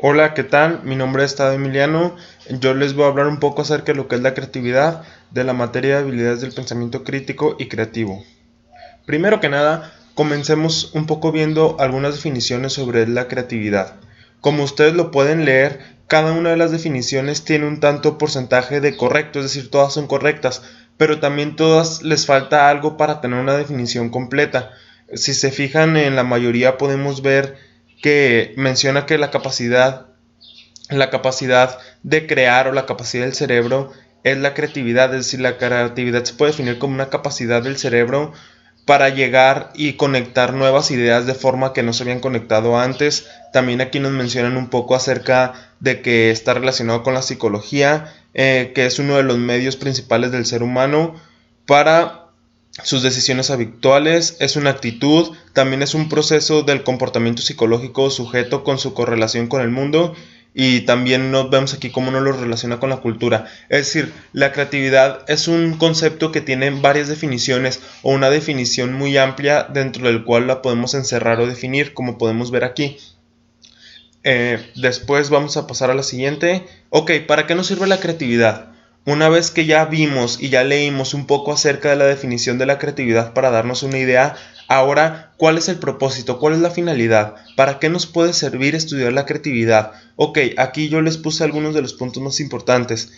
Hola, ¿qué tal? Mi nombre es Tado Emiliano. Yo les voy a hablar un poco acerca de lo que es la creatividad, de la materia de habilidades del pensamiento crítico y creativo. Primero que nada, comencemos un poco viendo algunas definiciones sobre la creatividad. Como ustedes lo pueden leer, cada una de las definiciones tiene un tanto porcentaje de correcto, es decir, todas son correctas, pero también todas les falta algo para tener una definición completa. Si se fijan en la mayoría podemos ver que menciona que la capacidad de crear o la capacidad del cerebro es la creatividad, es decir, la creatividad se puede definir como una capacidad del cerebro para llegar y conectar nuevas ideas de forma que no se habían conectado antes. También aquí nos mencionan un poco acerca de que está relacionado con la psicología, que es uno de los medios principales del ser humano para sus decisiones habituales, es una actitud, también es un proceso del comportamiento psicológico sujeto con su correlación con el mundo, y también nos vemos aquí cómo nos lo relaciona con la cultura. Es decir, la creatividad es un concepto que tiene varias definiciones o una definición muy amplia dentro del cual la podemos encerrar o definir, como podemos ver aquí. Después vamos a pasar a la siguiente. Ok, ¿para qué nos sirve la creatividad? Una vez que ya vimos y ya leímos un poco acerca de la definición de la creatividad para darnos una idea, ahora, ¿cuál es el propósito? ¿Cuál es la finalidad? ¿Para qué nos puede servir estudiar la creatividad? Ok, aquí yo les puse algunos de los puntos más importantes.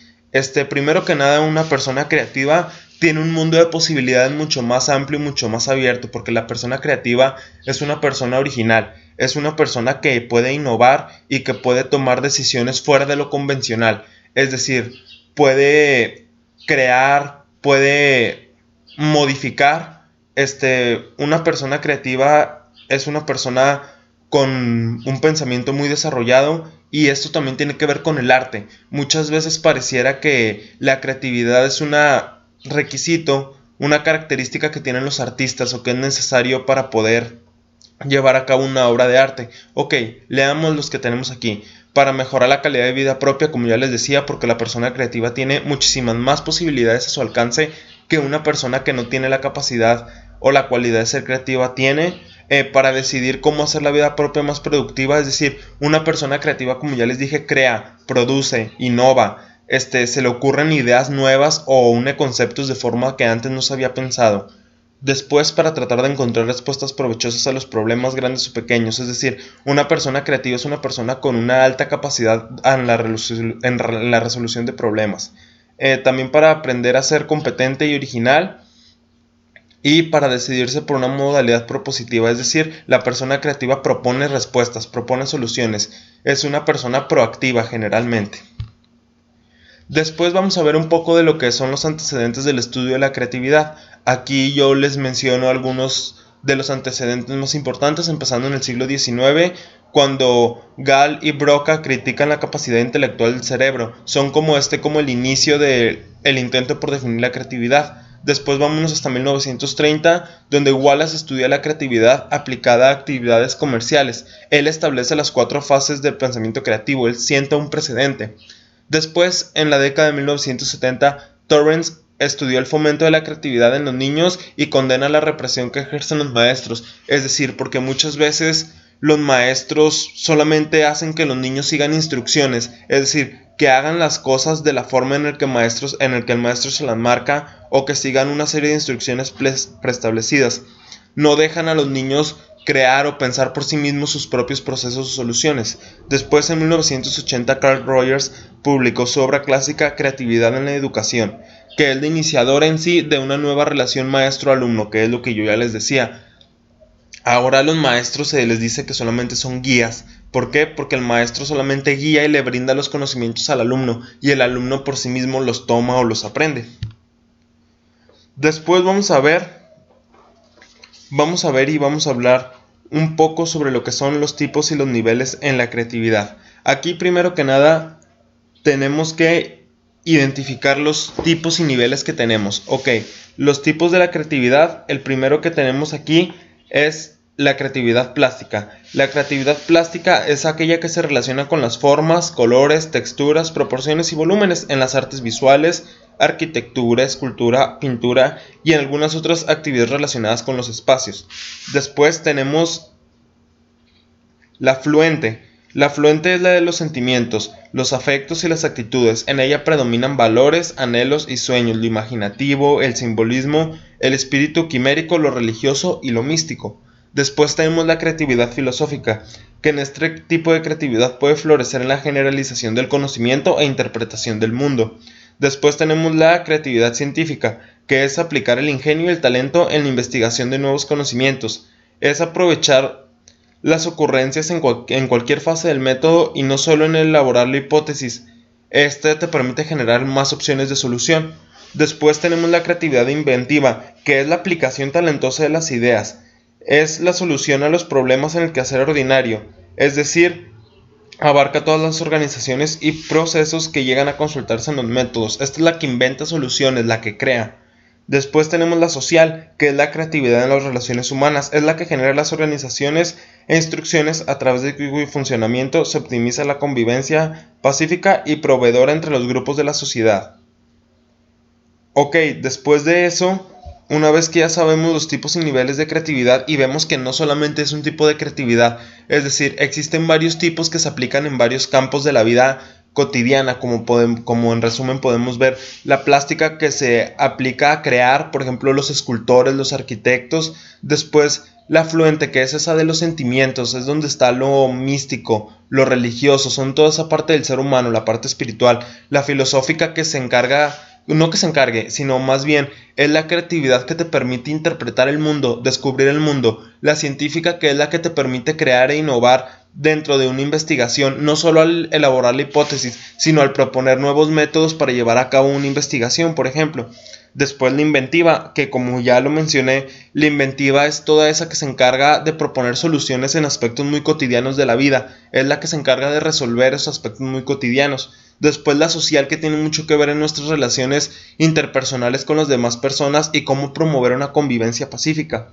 Primero que nada, una persona creativa tiene un mundo de posibilidades mucho más amplio y mucho más abierto, porque la persona creativa es una persona original, es una persona que puede innovar y que puede tomar decisiones fuera de lo convencional. Es decir, puede crear, puede modificar. Una persona creativa es una persona con un pensamiento muy desarrollado, y esto también tiene que ver con el arte. Muchas veces pareciera que la creatividad es un requisito, una característica que tienen los artistas o que es necesario para poder llevar a cabo una obra de arte. Ok, leamos los que tenemos aquí. Para mejorar la calidad de vida propia, como ya les decía, porque la persona creativa tiene muchísimas más posibilidades a su alcance que una persona que no tiene la capacidad o la cualidad de ser creativa tiene. Para decidir cómo hacer la vida propia más productiva, es decir, una persona creativa, como ya les dije, crea, produce, innova, se le ocurren ideas nuevas o une conceptos de forma que antes no se había pensado. Después, para tratar de encontrar respuestas provechosas a los problemas grandes o pequeños, es decir, una persona creativa es una persona con una alta capacidad en la resolución de problemas. También para aprender a ser competente y original, y para decidirse por una modalidad propositiva, es decir, la persona creativa propone respuestas, propone soluciones, es una persona proactiva generalmente. Después vamos a ver un poco de lo que son los antecedentes del estudio de la creatividad. Aquí yo les menciono algunos de los antecedentes más importantes, empezando en el siglo XIX, cuando Gall y Broca critican la capacidad intelectual del cerebro. Son como el inicio del intento por definir la creatividad. Después vámonos hasta 1930, donde Wallace estudia la creatividad aplicada a actividades comerciales. Él establece las 4 fases del pensamiento creativo, él sienta un precedente. Después, en la década de 1970, Torrance estudió el fomento de la creatividad en los niños y condena la represión que ejercen los maestros. Es decir, porque muchas veces los maestros solamente hacen que los niños sigan instrucciones, es decir, que hagan las cosas de la forma en el que el maestro se las marca, o que sigan una serie de instrucciones preestablecidas. No dejan a los niños crear o pensar por sí mismos sus propios procesos o soluciones. Después, en 1980, Carl Rogers publicó su obra clásica Creatividad en la Educación, que es el iniciador en sí de una nueva relación maestro-alumno, que es lo que yo ya les decía. Ahora a los maestros se les dice que solamente son guías. ¿Por qué? Porque el maestro solamente guía y le brinda los conocimientos al alumno, y el alumno por sí mismo los toma o los aprende. Después vamos a ver y vamos a hablar un poco sobre lo que son los tipos y los niveles en la creatividad. Aquí, primero que nada, tenemos que identificar los tipos y niveles que tenemos. Ok, los tipos de la creatividad, el primero que tenemos aquí es la creatividad plástica. La creatividad plástica es aquella que se relaciona con las formas, colores, texturas, proporciones y volúmenes en las artes visuales, arquitectura, escultura, pintura y en algunas otras actividades relacionadas con los espacios. Después tenemos la fluente. La fluente es la de los sentimientos, los afectos y las actitudes. En ella predominan valores, anhelos y sueños, lo imaginativo, el simbolismo, el espíritu quimérico, lo religioso y lo místico. Después tenemos la creatividad filosófica, que en este tipo de creatividad puede florecer en la generalización del conocimiento e interpretación del mundo. Después tenemos la creatividad científica, que es aplicar el ingenio y el talento en la investigación de nuevos conocimientos. Es aprovechar las ocurrencias en cualquier fase del método y no solo en elaborar la hipótesis. Este te permite generar más opciones de solución. Después tenemos la creatividad inventiva, que es la aplicación talentosa de las ideas. Es la solución a los problemas en el quehacer ordinario, es decir, abarca todas las organizaciones y procesos que llegan a consultarse en los métodos. Esta es la que inventa soluciones, la que crea. Después tenemos la social, que es la creatividad en las relaciones humanas. Es la que genera las organizaciones e instrucciones a través de cuyo funcionamiento se optimiza la convivencia pacífica y proveedora entre los grupos de la sociedad. Ok, después de eso, una vez que ya sabemos los tipos y niveles de creatividad y vemos que no solamente es un tipo de creatividad, es decir, existen varios tipos que se aplican en varios campos de la vida cotidiana, como en resumen podemos ver la plástica que se aplica a crear, por ejemplo los escultores, los arquitectos. Después la fluente, que es esa de los sentimientos, es donde está lo místico, lo religioso, son toda esa parte del ser humano, la parte espiritual. La filosófica, que se encarga, no que se encargue, sino más bien es la creatividad que te permite interpretar el mundo, descubrir el mundo. La científica, que es la que te permite crear e innovar dentro de una investigación, no solo al elaborar la hipótesis, sino al proponer nuevos métodos para llevar a cabo una investigación, por ejemplo. Después la inventiva, que como ya lo mencioné, la inventiva es toda esa que se encarga de proponer soluciones en aspectos muy cotidianos de la vida, es la que se encarga de resolver esos aspectos muy cotidianos. Después la social, que tiene mucho que ver en nuestras relaciones interpersonales con las demás personas y cómo promover una convivencia pacífica.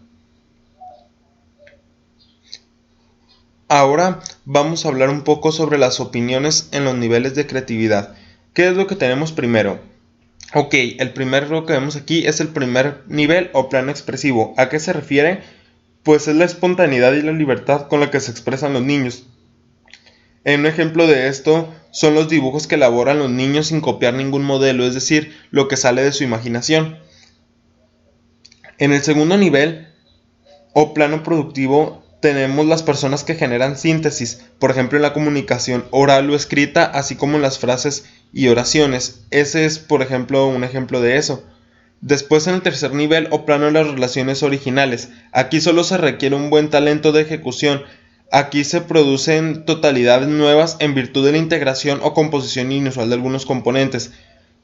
Ahora vamos a hablar un poco sobre las opiniones en los niveles de creatividad. ¿Qué es lo que tenemos primero? Ok, el primero que vemos aquí es el primer nivel o plano expresivo. ¿A qué se refiere? Pues es la espontaneidad y la libertad con la que se expresan los niños. Un ejemplo de esto son los dibujos que elaboran los niños sin copiar ningún modelo, es decir, lo que sale de su imaginación. En el segundo nivel o plano productivo tenemos las personas que generan síntesis, por ejemplo en la comunicación oral o escrita, así como en las frases y oraciones. Ese es, por ejemplo, un ejemplo de eso. Después, en el tercer nivel o plano de las relaciones originales, aquí solo se requiere un buen talento de ejecución. Aquí se producen totalidades nuevas en virtud de la integración o composición inusual de algunos componentes.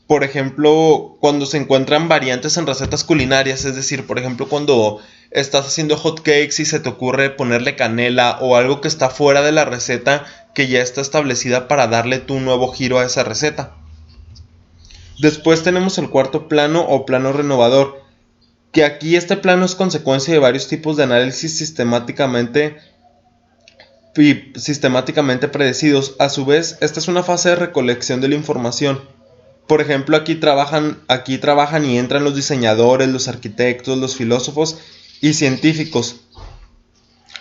Por ejemplo, cuando se encuentran variantes en recetas culinarias, es decir, por ejemplo, cuando estás haciendo hot cakes y se te ocurre ponerle canela o algo que está fuera de la receta que ya está establecida para darle tu nuevo giro a esa receta. Después tenemos el cuarto plano o plano renovador, que aquí este plano es consecuencia de varios tipos de análisis sistemáticamente predecidos. A su vez, esta es una fase de recolección de la información. Por ejemplo, aquí trabajan y entran los diseñadores, los arquitectos, los filósofos y científicos.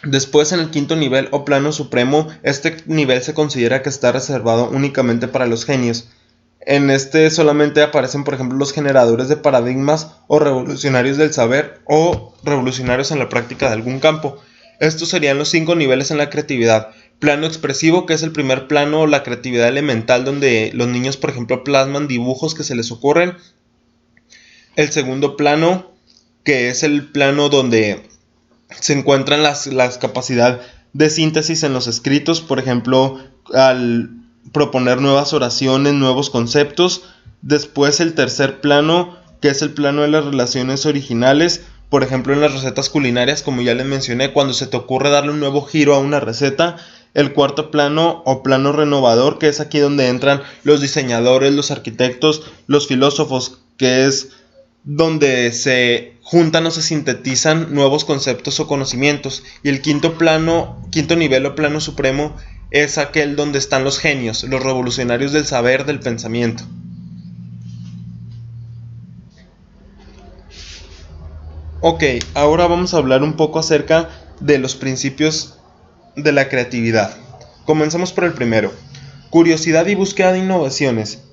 Después, en el quinto nivel o plano supremo, este nivel se considera que está reservado únicamente para los genios. En este solamente aparecen, por ejemplo, los generadores de paradigmas o revolucionarios del saber o revolucionarios en la práctica de algún campo. Estos serían los 5 niveles en la creatividad. Plano expresivo, que es el primer plano, la creatividad elemental, donde los niños, por ejemplo, plasman dibujos que se les ocurren. El segundo plano, que es el plano donde se encuentran las capacidades de síntesis en los escritos, por ejemplo, al proponer nuevas oraciones, nuevos conceptos. Después el tercer plano, que es el plano de las relaciones originales, por ejemplo en las recetas culinarias, como ya les mencioné, cuando se te ocurre darle un nuevo giro a una receta. El cuarto plano o plano renovador, que es aquí donde entran los diseñadores, los arquitectos, los filósofos, que es donde se juntan o se sintetizan nuevos conceptos o conocimientos. Y el quinto nivel o plano supremo es aquel donde están los genios, los revolucionarios del saber, del pensamiento. Ok, ahora vamos a hablar un poco acerca de los principios de la creatividad. Comenzamos por el primero. Curiosidad y búsqueda de innovaciones.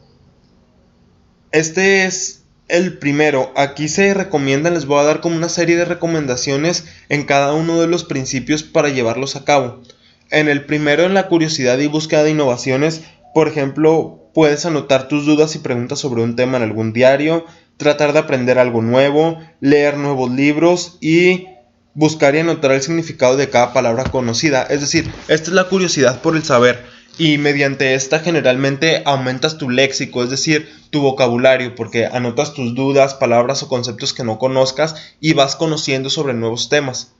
Este es el primero. Aquí se recomiendan, les voy a dar como una serie de recomendaciones en cada uno de los principios para llevarlos a cabo. En el primero, en la curiosidad y búsqueda de innovaciones, por ejemplo, puedes anotar tus dudas y preguntas sobre un tema en algún diario, tratar de aprender algo nuevo, leer nuevos libros y buscar y anotar el significado de cada palabra conocida. Es decir, esta es la curiosidad por el saber. Y mediante esta generalmente aumentas tu léxico, es decir, tu vocabulario, porque anotas tus dudas, palabras o conceptos que no conozcas y vas conociendo sobre nuevos temas.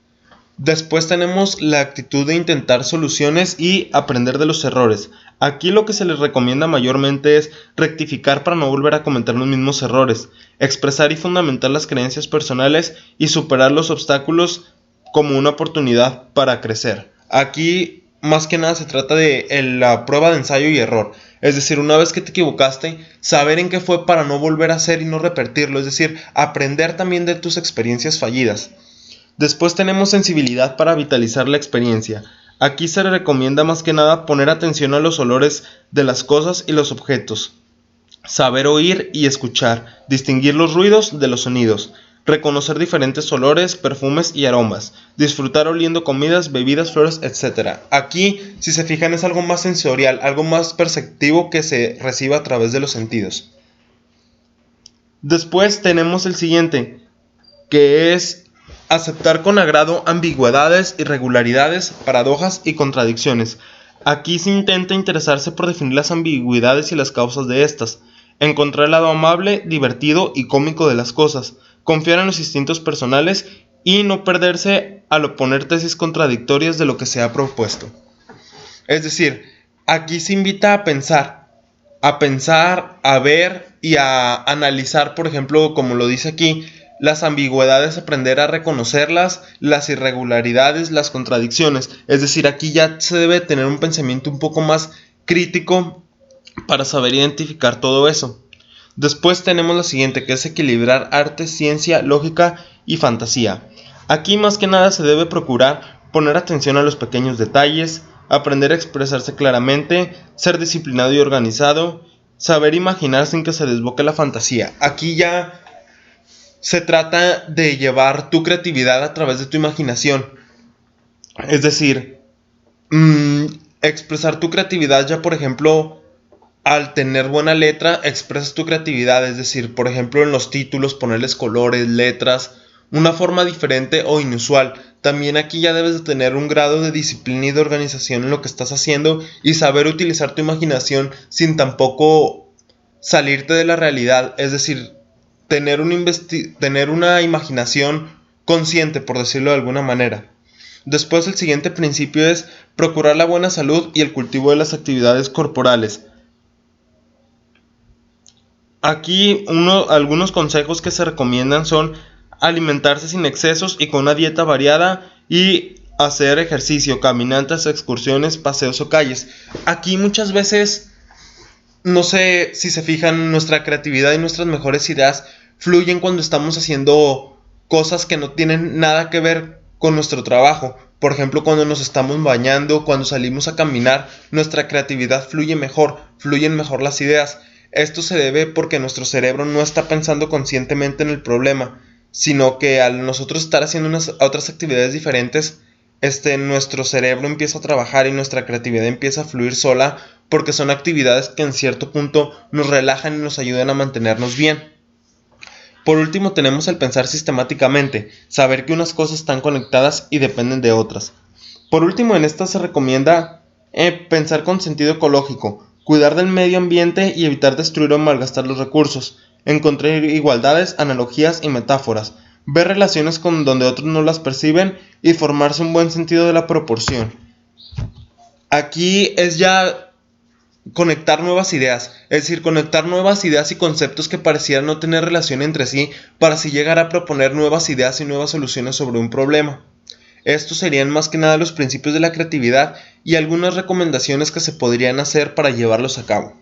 Después tenemos la actitud de intentar soluciones y aprender de los errores. Aquí lo que se les recomienda mayormente es rectificar para no volver a cometer los mismos errores, expresar y fundamentar las creencias personales y superar los obstáculos como una oportunidad para crecer. Aquí más que nada se trata de la prueba de ensayo y error. Es decir, una vez que te equivocaste, saber en qué fue para no volver a hacer y no repetirlo. Es decir, aprender también de tus experiencias fallidas. Después tenemos sensibilidad para vitalizar la experiencia. Aquí se recomienda más que nada poner atención a los olores de las cosas y los objetos. Saber oír y escuchar, distinguir los ruidos de los sonidos. Reconocer diferentes olores, perfumes y aromas. Disfrutar oliendo comidas, bebidas, flores, etc. Aquí, si se fijan, es algo más sensorial, algo más perceptivo que se recibe a través de los sentidos. Después tenemos el siguiente, que es aceptar con agrado ambigüedades, irregularidades, paradojas y contradicciones. Aquí se intenta interesarse por definir las ambigüedades y las causas de estas. Encontrar el lado amable, divertido y cómico de las cosas. Confiar en los instintos personales y no perderse al oponer tesis contradictorias de lo que se ha propuesto. Es decir, aquí se invita a pensar, a ver y a analizar, por ejemplo, como lo dice aquí, las ambigüedades, aprender a reconocerlas, las irregularidades, las contradicciones. Es decir, aquí ya se debe tener un pensamiento un poco más crítico para saber identificar todo eso. Después tenemos la siguiente, que es equilibrar arte, ciencia, lógica y fantasía. Aquí más que nada se debe procurar poner atención a los pequeños detalles, aprender a expresarse claramente, ser disciplinado y organizado, saber imaginar sin que se desboque la fantasía. Aquí ya se trata de llevar tu creatividad a través de tu imaginación. Es decir, expresar tu creatividad ya, por ejemplo, al tener buena letra, expresas tu creatividad, es decir, por ejemplo, en los títulos, ponerles colores, letras, una forma diferente o inusual. También aquí ya debes de tener un grado de disciplina y de organización en lo que estás haciendo y saber utilizar tu imaginación sin tampoco salirte de la realidad, es decir, tener una imaginación consciente, por decirlo de alguna manera. Después, el siguiente principio es procurar la buena salud y el cultivo de las actividades corporales. Aquí algunos consejos que se recomiendan son alimentarse sin excesos y con una dieta variada y hacer ejercicio, caminatas, excursiones, paseos o calles. Aquí muchas veces, no sé si se fijan, nuestra creatividad y nuestras mejores ideas fluyen cuando estamos haciendo cosas que no tienen nada que ver con nuestro trabajo. Por ejemplo, cuando nos estamos bañando, cuando salimos a caminar, nuestra creatividad fluyen mejor las ideas. Esto se debe porque nuestro cerebro no está pensando conscientemente en el problema, sino que al nosotros estar haciendo otras actividades diferentes, nuestro cerebro empieza a trabajar y nuestra creatividad empieza a fluir sola, porque son actividades que en cierto punto nos relajan y nos ayudan a mantenernos bien. Por último tenemos el pensar sistemáticamente, saber que unas cosas están conectadas y dependen de otras. Por último, en esta se recomienda pensar con sentido ecológico, cuidar del medio ambiente y evitar destruir o malgastar los recursos, encontrar igualdades, analogías y metáforas, ver relaciones con donde otros no las perciben y formarse un buen sentido de la proporción. Aquí es ya conectar nuevas ideas, es decir, conectar nuevas ideas y conceptos que parecieran no tener relación entre sí para así llegar a proponer nuevas ideas y nuevas soluciones sobre un problema. Estos serían más que nada los principios de la creatividad y algunas recomendaciones que se podrían hacer para llevarlos a cabo.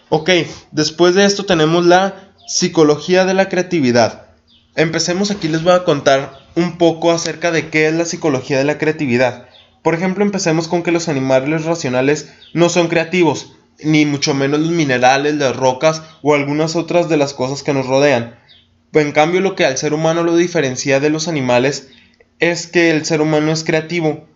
Ok, después de esto tenemos la psicología de la creatividad. Empecemos aquí, les voy a contar un poco acerca de qué es la psicología de la creatividad. Por ejemplo, empecemos con que los animales racionales no son creativos, ni mucho menos los minerales, las rocas o algunas otras de las cosas que nos rodean. En cambio, lo que al ser humano lo diferencia de los animales es que el ser humano es creativo.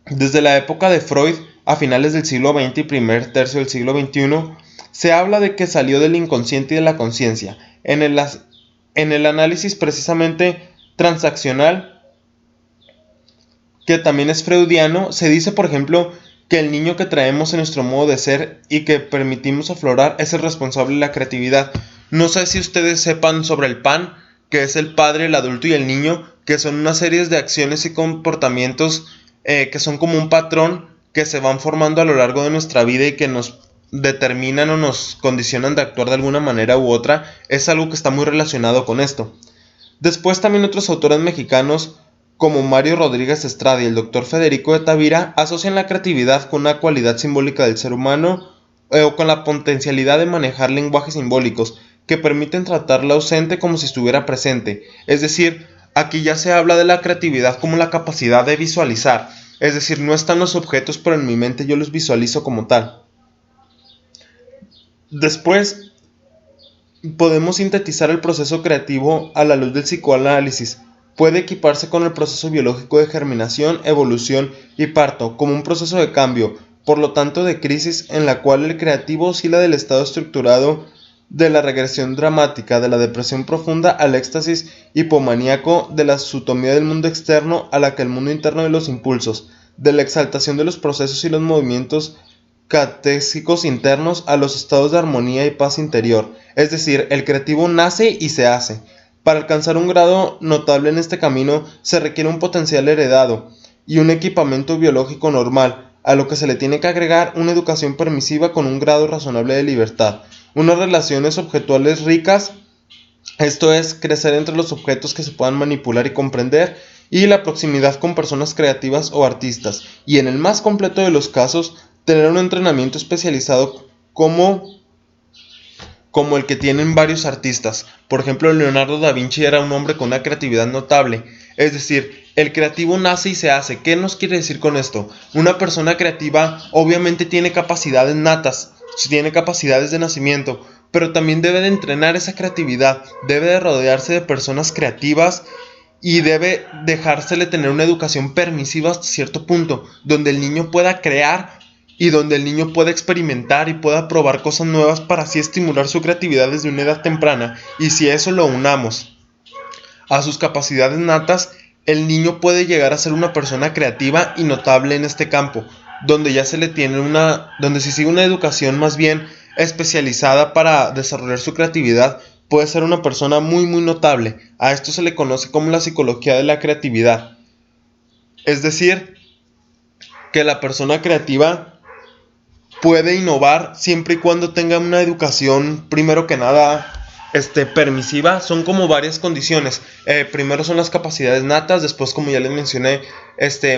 Desde la época de Freud, a finales del siglo XX y primer tercio del siglo XXI, se habla de que salió del inconsciente y de la conciencia. En el análisis precisamente transaccional, que también es freudiano, se dice, por ejemplo, que el niño que traemos en nuestro modo de ser y que permitimos aflorar es el responsable de la creatividad. No sé si ustedes sepan sobre el pan, que es el padre, el adulto y el niño, que son una serie de acciones y comportamientos que son como un patrón que se van formando a lo largo de nuestra vida y que nos determinan o nos condicionan de actuar de alguna manera u otra. Es algo que está muy relacionado con esto. Después también otros autores mexicanos como Mario Rodríguez Estrada y el doctor Federico de Tavira asocian la creatividad con una cualidad simbólica del ser humano o con la potencialidad de manejar lenguajes simbólicos que permiten tratar lo ausente como si estuviera presente. Es decir, aquí ya se habla de la creatividad como la capacidad de visualizar. Es decir, no están los objetos, pero en mi mente yo los visualizo como tal. Después podemos sintetizar el proceso creativo a la luz del psicoanálisis. Puede equiparse con el proceso biológico de germinación, evolución y parto como un proceso de cambio, por lo tanto de crisis, en la cual el creativo oscila del estado estructurado de la regresión dramática, de la depresión profunda al éxtasis hipomaníaco, de la sutomía del mundo externo a la que el mundo interno de los impulsos, de la exaltación de los procesos y los movimientos catésicos internos a los estados de armonía y paz interior. Es decir, el creativo nace y se hace. Para alcanzar un grado notable en este camino se requiere un potencial heredado y un equipamiento biológico normal, a lo que se le tiene que agregar una educación permisiva con un grado razonable de libertad, unas relaciones objetuales ricas, esto es, crecer entre los objetos que se puedan manipular y comprender, y la proximidad con personas creativas o artistas, y en el más completo de los casos, tener un entrenamiento especializado como el que tienen varios artistas. Por ejemplo, Leonardo da Vinci era un hombre con una creatividad notable. Es decir, el creativo nace y se hace. ¿Qué nos quiere decir con esto? Una persona creativa obviamente tiene capacidades natas, tiene capacidades de nacimiento, pero también debe de entrenar esa creatividad, debe de rodearse de personas creativas y debe dejársele tener una educación permisiva hasta cierto punto, donde el niño pueda crear y donde el niño pueda experimentar y pueda probar cosas nuevas para así estimular su creatividad desde una edad temprana. Y si eso lo unamos a sus capacidades natas, el niño puede llegar a ser una persona creativa y notable en este campo, donde ya se le tiene donde se sigue una educación más bien especializada para desarrollar su creatividad, puede ser una persona muy muy notable. A esto se le conoce como la psicología de la creatividad. Es decir, que la persona creativa puede innovar siempre y cuando tenga una educación, primero que nada, permisiva. Son como varias condiciones. Primero son las capacidades natas, después, como ya les mencioné,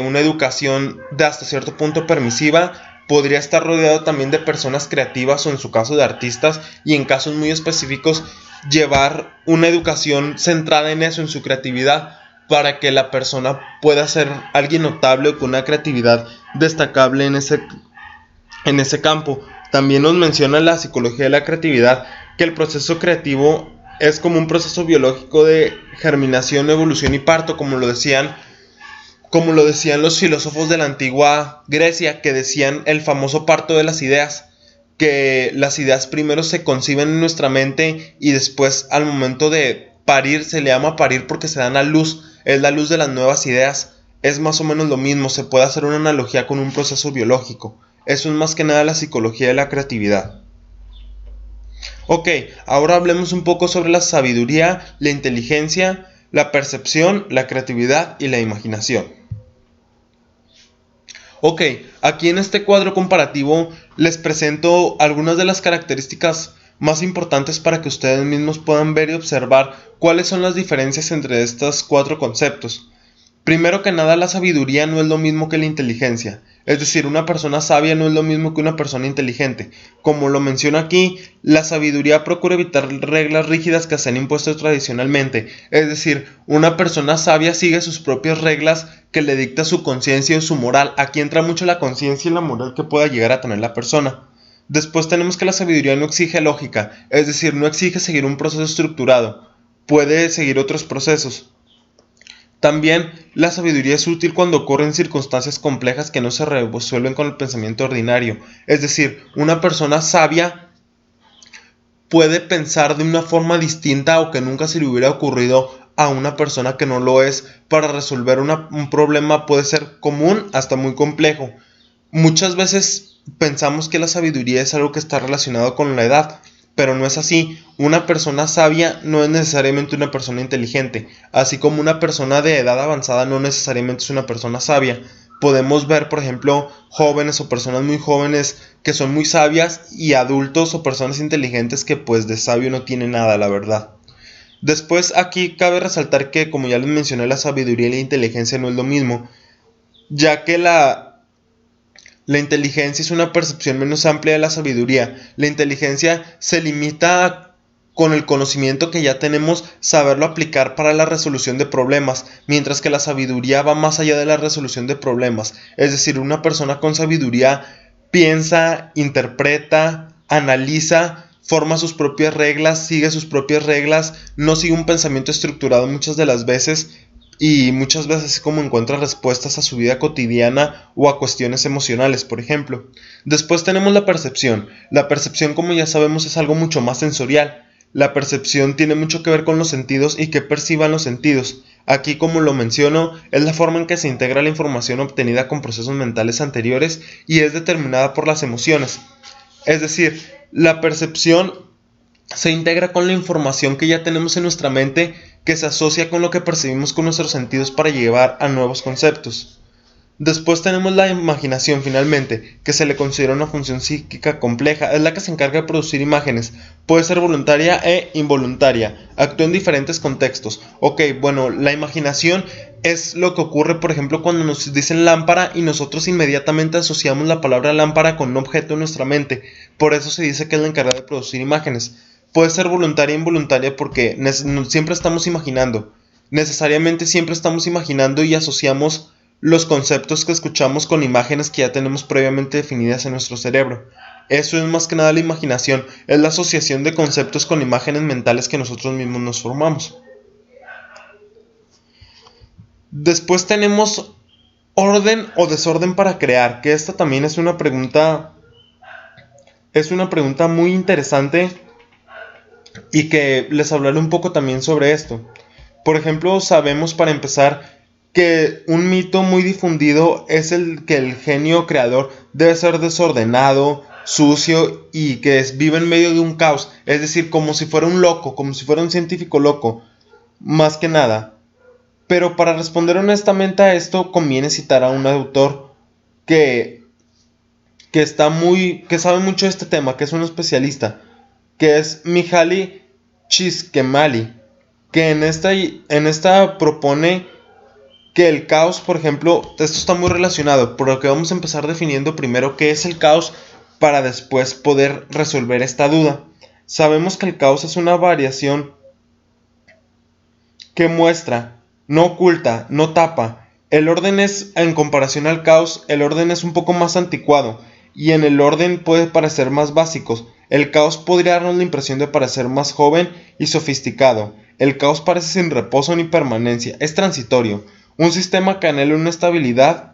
una educación de hasta cierto punto permisiva. Podría estar rodeado también de personas creativas o en su caso de artistas, y en casos muy específicos llevar una educación centrada en eso, en su creatividad, para que la persona pueda ser alguien notable o con una creatividad destacable en ese campo. También nos menciona la psicología de la creatividad que el proceso creativo es como un proceso biológico de germinación, evolución y parto, como lo decían los filósofos de la antigua Grecia, que decían el famoso parto de las ideas, que las ideas primero se conciben en nuestra mente y después al momento de parir, se le llama parir porque se dan a luz, es la luz de las nuevas ideas. Es más o menos lo mismo, se puede hacer una analogía con un proceso biológico. Eso es más que nada la psicología de la creatividad. Ok, ahora hablemos un poco sobre la sabiduría, la inteligencia, la percepción, la creatividad y la imaginación. Ok, aquí en este cuadro comparativo les presento algunas de las características más importantes para que ustedes mismos puedan ver y observar cuáles son las diferencias entre estos cuatro conceptos. Primero que nada, la sabiduría no es lo mismo que la inteligencia. Es decir, una persona sabia no es lo mismo que una persona inteligente. Como lo menciona aquí, la sabiduría procura evitar reglas rígidas que se han impuesto tradicionalmente. Es decir, una persona sabia sigue sus propias reglas que le dicta su conciencia o su moral. Aquí entra mucho la conciencia y la moral que pueda llegar a tener la persona. Después tenemos que la sabiduría no exige lógica, es decir, no exige seguir un proceso estructurado. Puede seguir otros procesos. También la sabiduría es útil cuando ocurren circunstancias complejas que no se resuelven con el pensamiento ordinario. Es decir, una persona sabia puede pensar de una forma distinta o que nunca se le hubiera ocurrido a una persona que no lo es para resolver un problema. Puede ser común hasta muy complejo. Muchas veces pensamos que la sabiduría es algo que está relacionado con la edad, pero no es así. Una persona sabia no es necesariamente una persona inteligente, así como una persona de edad avanzada no necesariamente es una persona sabia. Podemos ver, por ejemplo, jóvenes o personas muy jóvenes que son muy sabias y adultos o personas inteligentes que pues de sabio no tienen nada, la verdad. Después aquí cabe resaltar que, como ya les mencioné, la sabiduría y la inteligencia no es lo mismo, ya que la inteligencia es una percepción menos amplia de la sabiduría. La inteligencia se limita a, con el conocimiento que ya tenemos, saberlo aplicar para la resolución de problemas, mientras que la sabiduría va más allá de la resolución de problemas. Es decir, una persona con sabiduría piensa, interpreta, analiza, forma sus propias reglas, sigue sus propias reglas, no sigue un pensamiento estructurado muchas de las veces, y muchas veces como encuentra respuestas a su vida cotidiana o a cuestiones emocionales, por ejemplo. Después tenemos la percepción. La percepción, como ya sabemos, es algo mucho más sensorial. La percepción tiene mucho que ver con los sentidos y que perciban los sentidos. Aquí, como lo menciono, es la forma en que se integra la información obtenida con procesos mentales anteriores y es determinada por las emociones. Es decir, la percepción se integra con la información que ya tenemos en nuestra mente, que se asocia con lo que percibimos con nuestros sentidos para llevar a nuevos conceptos. Después tenemos la imaginación, finalmente, que se le considera una función psíquica compleja. Es la que se encarga de producir imágenes. Puede ser voluntaria e involuntaria. Actúa en diferentes contextos. Ok, bueno, la imaginación es lo que ocurre, por ejemplo, cuando nos dicen lámpara y nosotros inmediatamente asociamos la palabra lámpara con un objeto en nuestra mente. Por eso se dice que es la encargada de producir imágenes. Puede ser voluntaria e involuntaria porque siempre estamos imaginando. Necesariamente siempre estamos imaginando y asociamos los conceptos que escuchamos con imágenes que ya tenemos previamente definidas en nuestro cerebro. Eso es más que nada la imaginación, es la asociación de conceptos con imágenes mentales que nosotros mismos nos formamos. Después tenemos orden o desorden para crear, que esta también es una pregunta muy interesante y que les hablaré un poco también sobre esto. Por ejemplo, sabemos para empezar que un mito muy difundido es el que el genio creador debe ser desordenado, sucio y que vive en medio de un caos, es decir, como si fuera un loco, como si fuera un científico loco, más que nada. Pero para responder honestamente a esto conviene citar a un autor que sabe mucho de este tema, que es un especialista, que es Mihaly Csikszentmihalyi, que en esta propone que el caos, por ejemplo, esto está muy relacionado, por lo que vamos a empezar definiendo primero qué es el caos para después poder resolver esta duda. Sabemos que el caos es una variación que muestra, no oculta, no tapa. El orden es, en comparación al caos, el orden es un poco más anticuado, y en el orden puede parecer más básicos. El caos podría darnos la impresión de parecer más joven y sofisticado. El caos parece sin reposo ni permanencia, es transitorio. Un sistema que anhela una estabilidad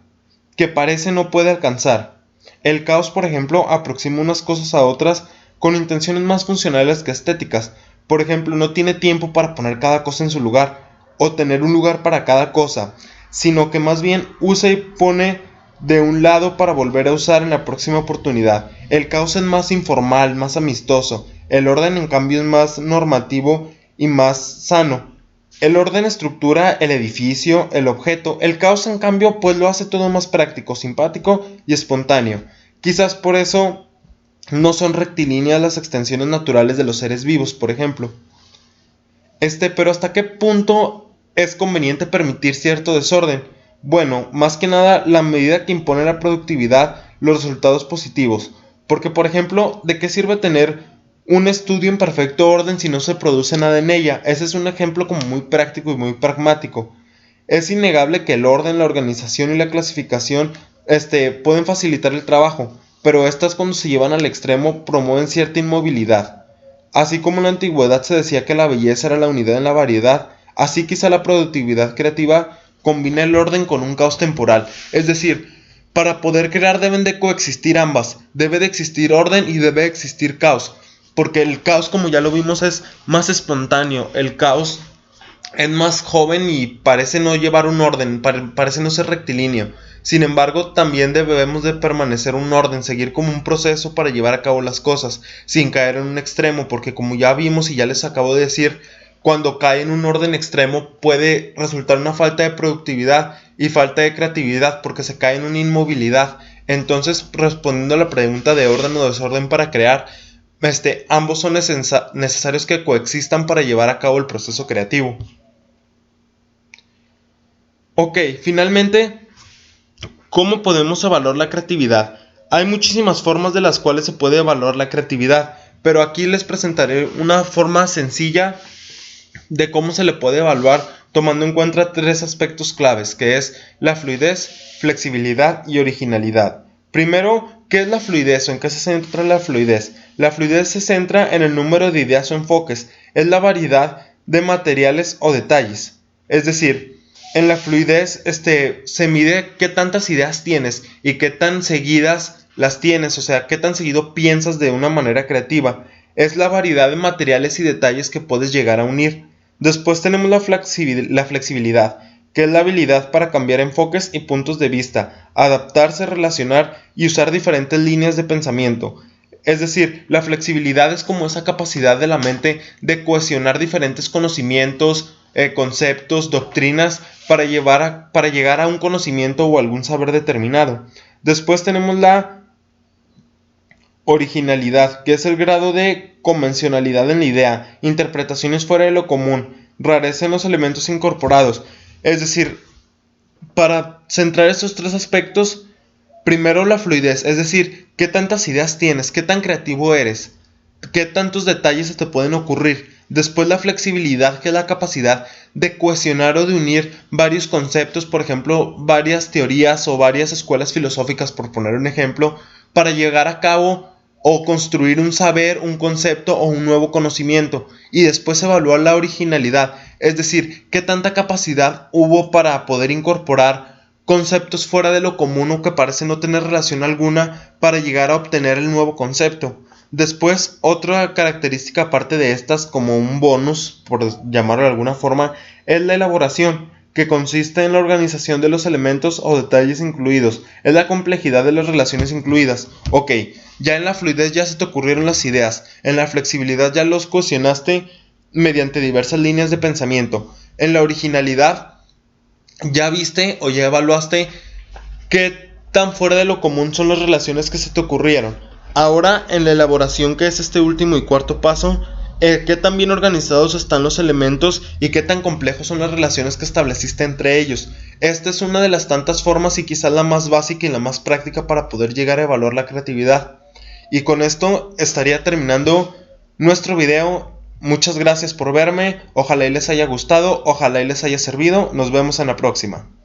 que parece no puede alcanzar. El caos, por ejemplo, aproxima unas cosas a otras con intenciones más funcionales que estéticas. Por ejemplo, no tiene tiempo para poner cada cosa en su lugar o tener un lugar para cada cosa, sino que más bien usa y pone de un lado para volver a usar en la próxima oportunidad. El caos es más informal, más amistoso. El orden, en cambio, es más normativo y más sano. El orden estructura el edificio, el objeto. El caos, en cambio, pues lo hace todo más práctico, simpático y espontáneo. Quizás por eso no son rectilíneas las extensiones naturales de los seres vivos, por ejemplo. Pero ¿hasta qué punto es conveniente permitir cierto desorden? Bueno, más que nada la medida que impone la productividad, los resultados positivos. Porque, por ejemplo, ¿de qué sirve tener un estudio en perfecto orden si no se produce nada en ella? Ese es un ejemplo como muy práctico y muy pragmático. Es innegable que el orden, la organización y la clasificación pueden facilitar el trabajo, pero estas, cuando se llevan al extremo, promueven cierta inmovilidad. Así como en la antigüedad se decía que la belleza era la unidad en la variedad, así quizá la productividad creativa combina el orden con un caos temporal. Es decir, para poder crear deben de coexistir ambas. Debe de existir orden y debe de existir caos. Porque el caos, como ya lo vimos, es más espontáneo. El caos es más joven y parece no llevar un orden, parece no ser rectilíneo. Sin embargo, también debemos de permanecer un orden, seguir como un proceso para llevar a cabo las cosas, sin caer en un extremo, porque como ya vimos y ya les acabo de decir, cuando cae en un orden extremo puede resultar una falta de productividad y falta de creatividad, porque se cae en una inmovilidad. Entonces, respondiendo a la pregunta de orden o desorden para crear, ambos son necesarios que coexistan para llevar a cabo el proceso creativo. Ok, finalmente, ¿cómo podemos evaluar la creatividad? Hay muchísimas formas de las cuales se puede evaluar la creatividad, pero aquí les presentaré una forma sencilla de cómo se le puede evaluar tomando en cuenta tres aspectos claves, que es la fluidez, flexibilidad y originalidad. Primero, ¿qué es la fluidez o en qué se centra la fluidez? La fluidez se centra en el número de ideas o enfoques, es la variedad de materiales o detalles. Es decir, en la fluidez se mide qué tantas ideas tienes y qué tan seguidas las tienes, o sea, qué tan seguido piensas de una manera creativa. Es la variedad de materiales y detalles que puedes llegar a unir. Después tenemos la flexibilidad, que es la habilidad para cambiar enfoques y puntos de vista, adaptarse, relacionar y usar diferentes líneas de pensamiento. Es decir, la flexibilidad es como esa capacidad de la mente de cohesionar diferentes conocimientos, conceptos, doctrinas para llegar a un conocimiento o algún saber determinado. Después tenemos la originalidad, que es el grado de convencionalidad en la idea, interpretaciones fuera de lo común, rareza en los elementos incorporados. Es decir, para centrar estos tres aspectos, primero la fluidez, es decir, qué tantas ideas tienes, qué tan creativo eres, qué tantos detalles se te pueden ocurrir. Después la flexibilidad, que es la capacidad de cohesionar o de unir varios conceptos, por ejemplo, varias teorías o varias escuelas filosóficas, por poner un ejemplo, para llegar a cabo o construir un saber, un concepto o un nuevo conocimiento. Y después evaluar la originalidad, es decir, qué tanta capacidad hubo para poder incorporar conceptos fuera de lo común o que parece no tener relación alguna para llegar a obtener el nuevo concepto. Después, otra característica aparte de estas, como un bonus, por llamarlo de alguna forma, es la elaboración, que consiste en la organización de los elementos o detalles incluidos, es la complejidad de las relaciones incluidas. Ok, ya en la fluidez ya se te ocurrieron las ideas, en la flexibilidad ya los cohesionaste mediante diversas líneas de pensamiento, en la originalidad ya viste o ya evaluaste qué tan fuera de lo común son las relaciones que se te ocurrieron. Ahora, en la elaboración, que es este último y cuarto paso, qué tan bien organizados están los elementos y qué tan complejos son las relaciones que estableciste entre ellos. Esta es una de las tantas formas y quizás la más básica y la más práctica para poder llegar a evaluar la creatividad. Y con esto estaría terminando nuestro video. Muchas gracias por verme, ojalá y les haya gustado, ojalá y les haya servido, nos vemos en la próxima.